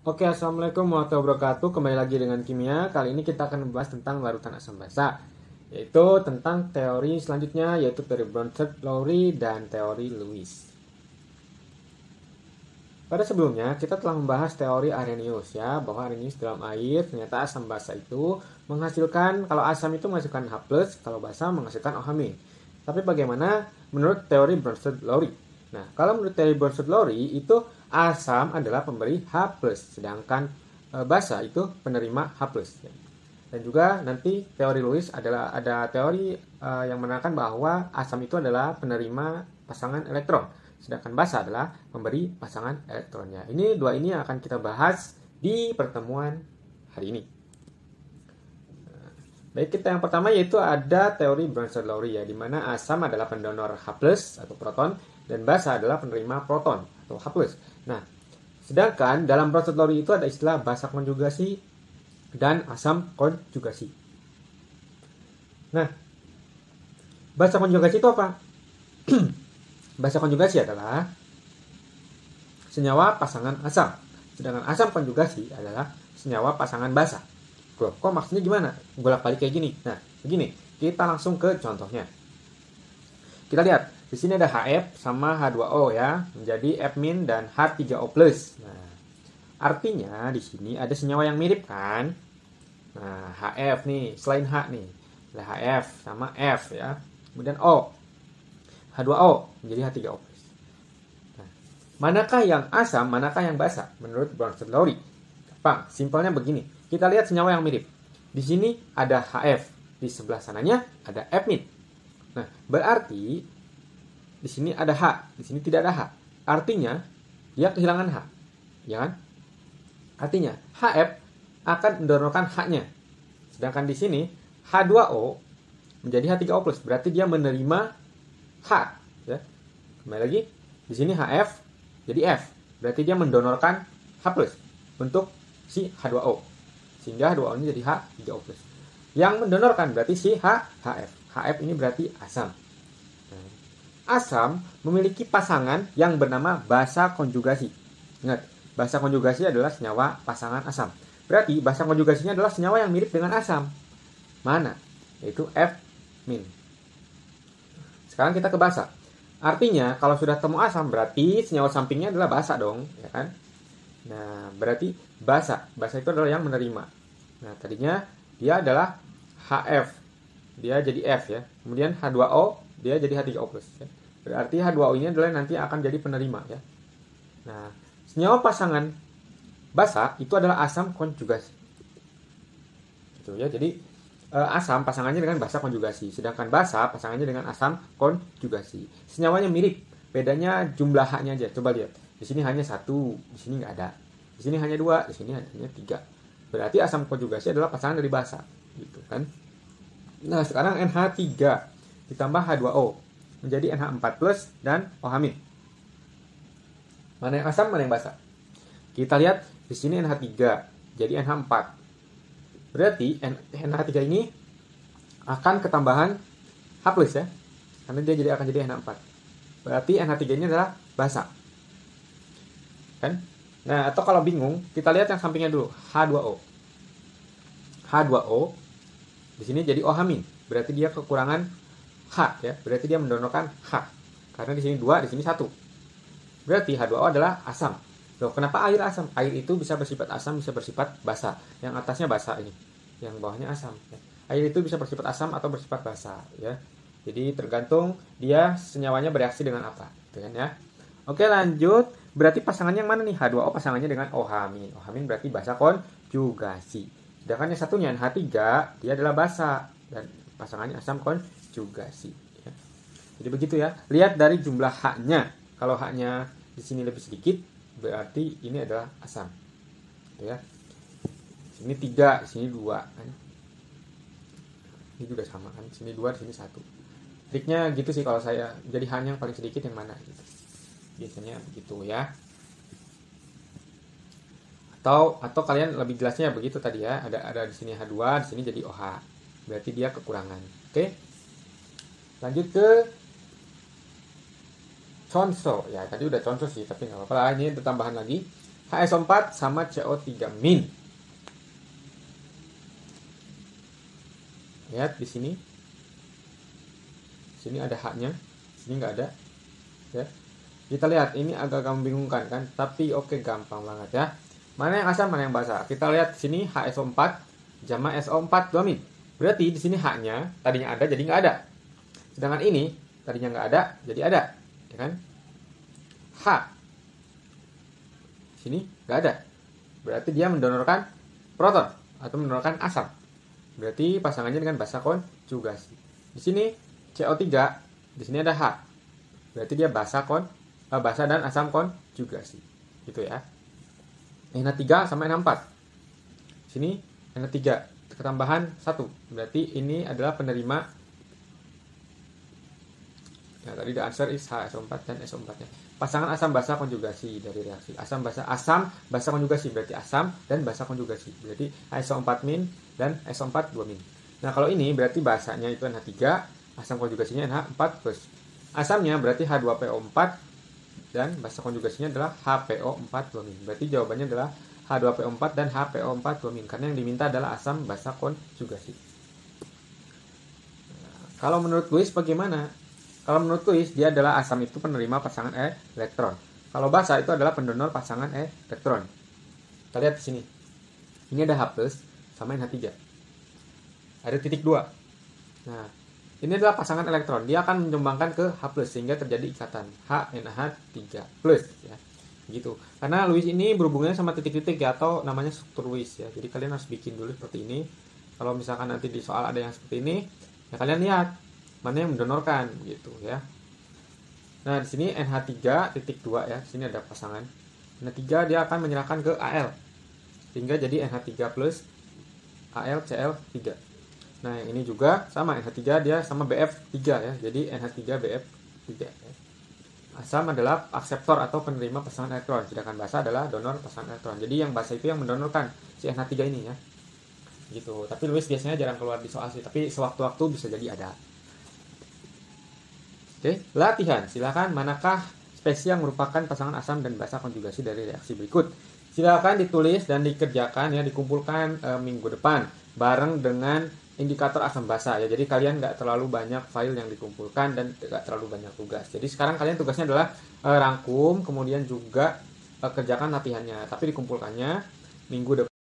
Oke, assalamualaikum warahmatullahi wabarakatuh. Kembali lagi dengan Kimia. Kali ini kita akan membahas tentang larutan asam basa, yaitu tentang teori selanjutnya, yaitu teori Bronsted-Lowry dan teori Lewis. Pada sebelumnya kita telah membahas teori Arrhenius ya, bahwa Arrhenius dalam air ternyata asam basa itu menghasilkan, kalau asam itu menghasilkan H+, kalau basa menghasilkan OH-. Tapi bagaimana menurut teori Bronsted-Lowry? Nah, kalau menurut teori Bronsted-Lowry itu asam adalah pemberi H+, sedangkan basa itu penerima H+. Dan juga nanti teori Lewis adalah ada teori yang menerangkan bahwa asam itu adalah penerima pasangan elektron, sedangkan basa adalah pemberi pasangan elektronnya. Ini dua ini yang akan kita bahas di pertemuan hari ini. Baik, kita yang pertama yaitu ada teori Bronsted-Lowry ya, di mana asam adalah pendonor H+ atau proton dan basa adalah penerima proton atau H+. Nah, sedangkan dalam Bronsted-Lowry itu ada istilah basa konjugasi dan asam konjugasi. Nah, basa konjugasi itu apa? Basa konjugasi adalah senyawa pasangan asam, sedangkan asam konjugasi adalah senyawa pasangan basa. Kok maksudnya gimana? Bolak-balik kayak gini. Nah, begini, kita langsung ke contohnya. Kita lihat, di sini ada HF sama H2O ya, menjadi F- dan H3O+. Nah, artinya di sini ada senyawa yang mirip kan? Nah, HF nih, selain H nih, ada HF sama F ya. Kemudian O. H2O menjadi H3O+. Nah, manakah yang asam, manakah yang basa menurut Bronsted-Lowry? Gampang, simpelnya begini. Kita lihat senyawa yang mirip. Di sini ada HF, di sebelah sananya ada F-. Nah, berarti di sini ada H, di sini tidak ada H. Artinya dia kehilangan H, ya kan? Artinya HF akan mendonorkan H-nya. Sedangkan di sini H2O menjadi H3O+, berarti dia menerima H, ya. Kembali lagi, di sini HF jadi F, berarti dia mendonorkan H+ untuk si H2O, sehingga H2O ini jadi H3O+. Yang mendonorkan berarti si HF. HF ini berarti asam. Nah, asam memiliki pasangan yang bernama basa konjugasi. Ingat, basa konjugasi adalah senyawa pasangan asam. Berarti basa konjugasinya adalah senyawa yang mirip dengan asam. Mana? Yaitu F-. Sekarang kita ke basa. Artinya kalau sudah temu asam berarti senyawa sampingnya adalah basa dong, ya kan? Nah, berarti basa. Basa itu adalah yang menerima. Nah, tadinya dia adalah HF. Dia jadi F ya. Kemudian H2O dia jadi H3O+. Ya. Berarti H2O ini adalah nanti akan jadi penerima ya. Nah, senyawa pasangan basa itu adalah asam konjugasi. Gitu ya. Jadi asam pasangannya dengan basa konjugasi, sedangkan basa pasangannya dengan asam konjugasi. Senyawanya mirip, bedanya jumlah H-nya aja. Coba lihat, di sini hanya 1, di sini nggak ada. Di sini hanya 2, di sini hanya 3. Berarti asam konjugasi adalah pasangan dari basa, gitu kan? Nah, sekarang NH3 ditambah H2O menjadi NH4+ dan OH-. Mana yang asam, mana yang basa? Kita lihat di sini NH3 jadi NH4. Berarti NH3 ini akan ketambahan H+ ya. Karena dia akan jadi NH4. Berarti NH3 ini adalah basa. Kan? Nah, atau kalau bingung, kita lihat yang sampingnya dulu, H2O. H2O di sini jadi OH-. Berarti dia kekurangan H ya. Berarti dia mendonorkan H. Karena di sini 2, di sini 1. Berarti H2O adalah asam. Loh, kenapa air asam? Air itu bisa bersifat asam, bisa bersifat basa. Yang atasnya basa ini, yang bawahnya asam. Ya. Air itu bisa bersifat asam atau bersifat basa. Ya. Jadi tergantung dia senyawanya bereaksi dengan apa, gitu kan ya. Oke, lanjut. Berarti pasangannya yang mana nih? H2O pasangannya dengan OH-. OH- berarti basa konjugasi. Sedangkan yang satunya H3 dia adalah basa dan pasangannya asam konjugasi. Ya. Jadi begitu ya. Lihat dari jumlah H-nya. Kalau H-nya di sini lebih sedikit, berarti ini adalah asam, ya. Sini 3, di sini 2 kan. Ini juga sama kan, sini 2, di sini 1. Triknya gitu sih kalau saya. Jadi hanya yang paling sedikit yang mana gitu. Biasanya begitu ya. Atau kalian lebih jelasnya begitu tadi ya. Ada di sini H2, di sini jadi OH. Berarti dia kekurangan. Oke. Lanjut ke conso. Ya, tadi udah conso sih, tapi nggak apa-apa lah. Ini ada tambahan lagi. HSO4 sama CO3 min. Lihat di sini. Sini ada H-nya, sini nggak ada. Ya. Kita lihat ini agak membingungkan kan, tapi oke, gampang banget ya. Mana yang asam, mana yang basa? Kita lihat di sini HSO4 sama SO4 2 min. Berarti di sini H-nya tadinya ada jadi nggak ada. Sedangkan ini tadinya nggak ada jadi ada, ya kan? H sini nggak ada. Berarti dia mendonorkan proton atau mendonorkan asam. Berarti pasangannya dengan basa konjugasi. Di sini CO3, di sini ada H. Berarti dia basa dan asam konjugasi. Gitu ya. NH3 sama NH4. Sini NH3 ketambahan 1. Berarti ini adalah penerima. Nah, tadi the answer is HSO4 dan SO4-nya. Pasangan asam basa konjugasi dari reaksi. Asam basa konjugasi berarti asam dan basa konjugasi. Berarti HSO4 min dan SO4 2 min. Nah, kalau ini berarti basanya itu NH3, asam konjugasinya NH4 plus. Asamnya berarti H2PO4 dan basa konjugasinya adalah HPO4 2 min. Berarti jawabannya adalah H2PO4 dan HPO4 2 min karena yang diminta adalah asam basa konjugasi. Nah, kalau menurut Louis bagaimana? Kalau menurut Louis dia adalah asam itu penerima pasangan elektron. Kalau basa itu adalah pendonor pasangan elektron. Kita lihat di sini. Ini ada H+ sama NH3. Ada titik 2. Nah, ini adalah pasangan elektron. Dia akan menyumbangkan ke H+ sehingga terjadi ikatan HNH3+, ya. Gitu. Karena Lewis ini berhubungannya sama titik-titik ya, atau namanya struktur Lewis ya. Jadi kalian harus bikin dulu seperti ini. Kalau misalkan nanti di soal ada yang seperti ini, ya kalian lihat mana yang mendonorkan gitu ya. Nah, di sini NH3 titik 2 ya. Di sini ada pasangan. NH3 dia akan menyerahkan ke Al. Sehingga jadi NH3 plus AlCl3. Nah, yang ini juga sama, NH3 dia sama BF3 ya. Jadi NH3 BF3 ya. Asam adalah akseptor atau penerima pasangan elektron, sedangkan basa adalah donor pasangan elektron. Jadi yang basa itu yang mendonorkan si NH3 ini ya. Gitu. Tapi Lewis biasanya jarang keluar di soal sih, tapi sewaktu-waktu bisa jadi ada. Oke, latihan. Silakan, manakah spesies yang merupakan pasangan asam dan basa konjugasi dari reaksi berikut? Silakan ditulis dan dikerjakan ya, dikumpulkan minggu depan bareng dengan indikator asam basa ya. Jadi kalian nggak terlalu banyak file yang dikumpulkan dan nggak terlalu banyak tugas. Jadi sekarang kalian tugasnya adalah rangkum, kemudian juga kerjakan latihannya. Tapi dikumpulkannya minggu depan.